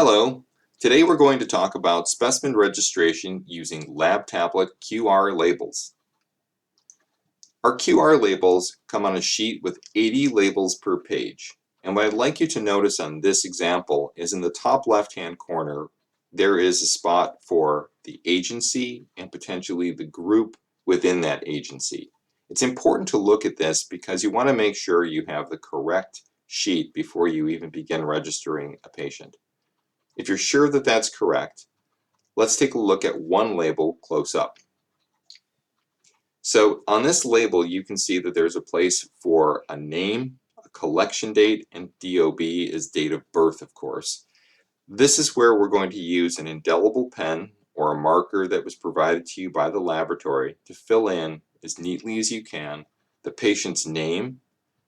Hello. Today we're going to talk about specimen registration using LabTablet QR labels. Our QR labels come on a sheet with 80 labels per page. And what I'd like you to notice on this example is in the top left-hand corner, there is a spot for the agency and potentially the group within that agency. It's important to look at this because you want to make sure you have the correct sheet before you even begin registering a patient. If you're sure that that's correct, let's take a look at one label close up. So on this label, you can see that there's a place for a name, a collection date, and DOB is date of birth, of course. This is where we're going to use an indelible pen or a marker that was provided to you by the laboratory to fill in as neatly as you can the patient's name,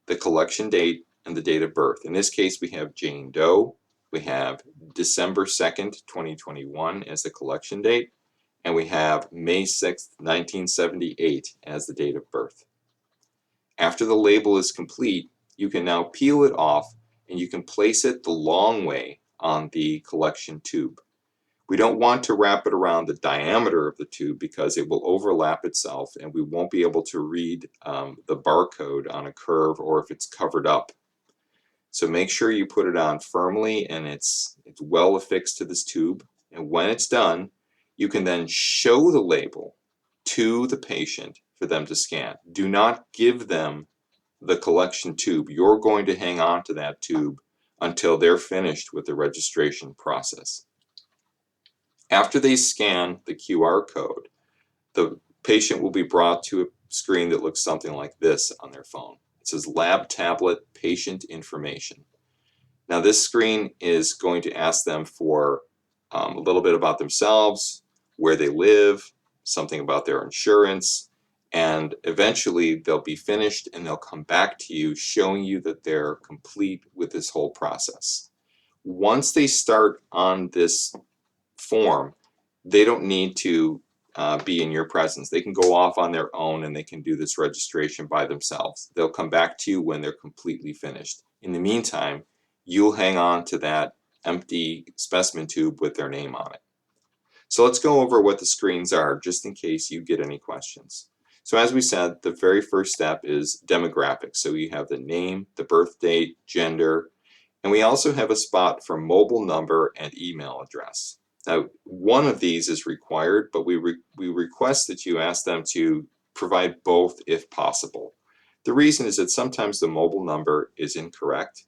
the collection date, and the date of birth. In this case, we have Jane Doe. We have December 2nd, 2021 as the collection date, and we have May 6th, 1978 as the date of birth. After the label is complete, you can now peel it off and you can place it the long way on the collection tube. We don't want to wrap it around the diameter of the tube because it will overlap itself and we won't be able to read the barcode on a curve or if it's covered up. So make sure you put it on firmly and it's well affixed to this tube. And when it's done, you can then show the label to the patient for them to scan. Do not give them the collection tube. You're going to hang on to that tube until they're finished with the registration process. After they scan the QR code, the patient will be brought to a screen that looks something like this on their phone. It says LabTablet Patient Information. Now this screen is going to ask them for a little bit about themselves, where they live, something about their insurance, and eventually they'll be finished and they'll come back to you showing you that they're complete with this whole process. Once they start on this form, they don't need to be in your presence. They can go off on their own and they can do this registration by themselves. They'll come back to you when they're completely finished. In the meantime, you'll hang on to that empty specimen tube with their name on it. So let's go over what the screens are just in case you get any questions. So as we said, the very first step is demographics. So you have the name, the birth date, gender, and we also have a spot for mobile number and email address. Now, one of these is required, but we request that you ask them to provide both if possible. The reason is that sometimes the mobile number is incorrect,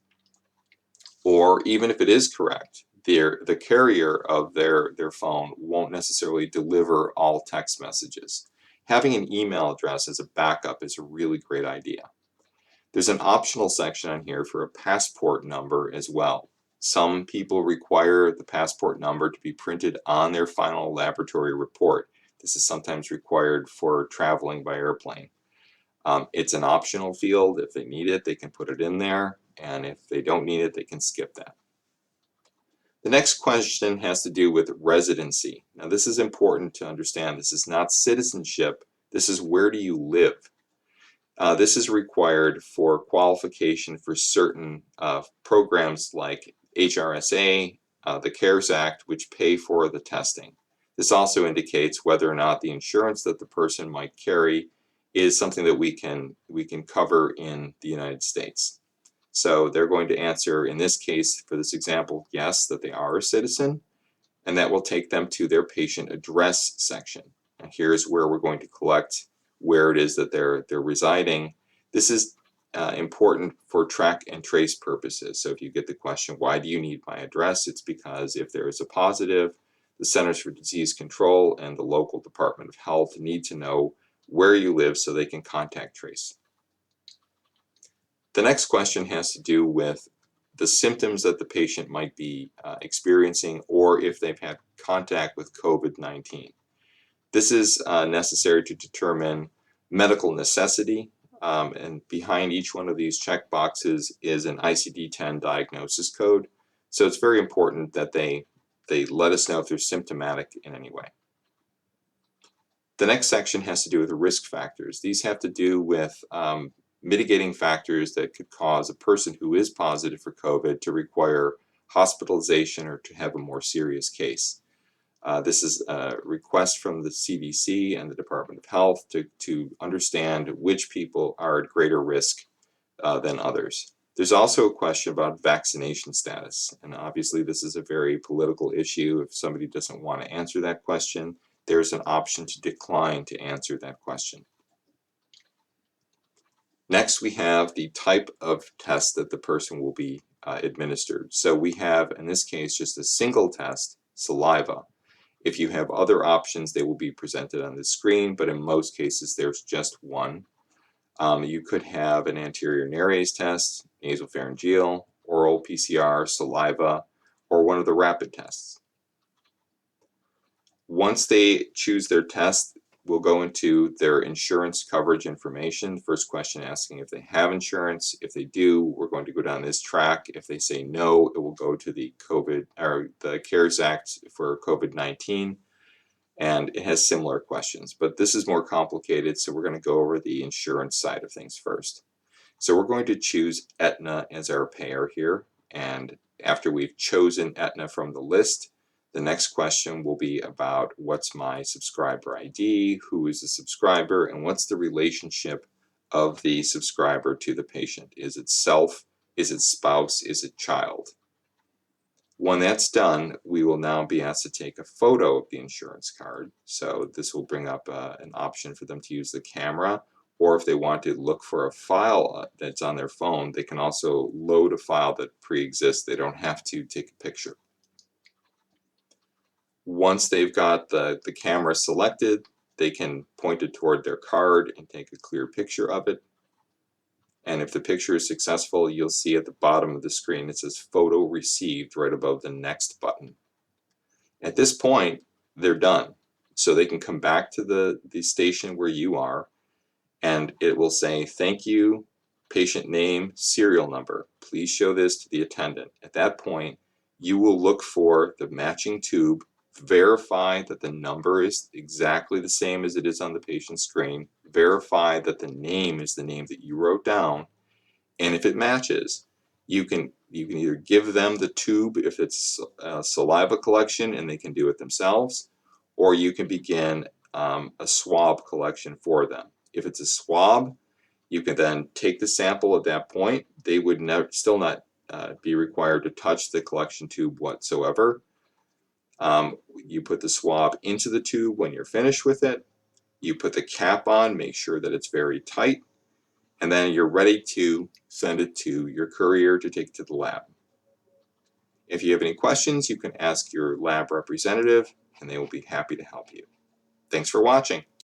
or even if it is correct, the carrier of their phone won't necessarily deliver all text messages. Having an email address as a backup is a really great idea. There's an optional section on here for a passport number as well. Some people require the passport number to be printed on their final laboratory report. This is sometimes required for traveling by airplane. It's an optional field. If they need it, they can put it in there, and if they don't need it, they can skip that. The next question has to do with residency. Now this is important to understand. This is not citizenship. This is where do you live. This is required for qualification for certain programs like HRSA, the CARES Act, which pay for the testing. This also indicates whether or not the insurance that the person might carry is something that we can cover in the United States. So they're going to answer, in this case, for this example, yes, that they are a citizen, and that will take them to their patient address section. And here's where we're going to collect where it is that they're residing. This is important for track and trace purposes. So if you get the question, why do you need my address? It's because if there is a positive, the Centers for Disease Control and the local Department of Health need to know where you live so they can contact trace. The next question has to do with the symptoms that the patient might be experiencing or if they've had contact with COVID-19. This is necessary to determine medical necessity, and behind each one of these check boxes is an ICD-10 diagnosis code. So it's very important that they let us know if they're symptomatic in any way. The next section has to do with risk factors. These have to do with mitigating factors that could cause a person who is positive for COVID to require hospitalization or to have a more serious case. This is a request from the CDC and the Department of Health to understand which people are at greater risk than others. There's also a question about vaccination status, and obviously this is a very political issue. If somebody doesn't want to answer that question, there's an option to decline to answer that question. Next, we have the type of test that the person will be administered. So we have, in this case, just a single test, saliva. If you have other options, they will be presented on the screen, but in most cases, there's just one. You could have an anterior nares test, nasopharyngeal, oral PCR, saliva, or one of the rapid tests. Once they choose their test, we'll go into their insurance coverage information. First question asking if they have insurance. If they do, we're going to go down this track. If they say no, it will go to the the CARES Act for COVID-19. And it has similar questions, but this is more complicated, so we're going to go over the insurance side of things first. So we're going to choose Aetna as our payer here, and after we've chosen Aetna from the list, the next question will be about what's my subscriber ID, who is the subscriber, and what's the relationship of the subscriber to the patient. Is it self? Is it spouse? Is it child? When that's done, we will now be asked to take a photo of the insurance card. So this will bring up an option for them to use the camera, or if they want to look for a file that's on their phone, they can also load a file that pre-exists. They don't have to take a picture. Once they've got the camera selected, they can point it toward their card and take a clear picture of it. And if the picture is successful, you'll see at the bottom of the screen it says photo received right above the next button. At this point, they're done. So they can come back to the station where you are, and it will say, thank you, patient name, serial number. Please show this to the attendant. At that point, you will look for the matching tube, verify that the number is exactly the same as it is on the patient's screen, verify that the name is the name that you wrote down, and if it matches, you can either give them the tube if it's a saliva collection and they can do it themselves, or you can begin a swab collection for them. If it's a swab, you can then take the sample at that point. They would still not be required to touch the collection tube whatsoever. You put the swab into the tube when you're finished with it. You put the cap on, make sure that it's very tight, and then you're ready to send it to your courier to take to the lab. If you have any questions, you can ask your lab representative, and they will be happy to help you. Thanks for watching.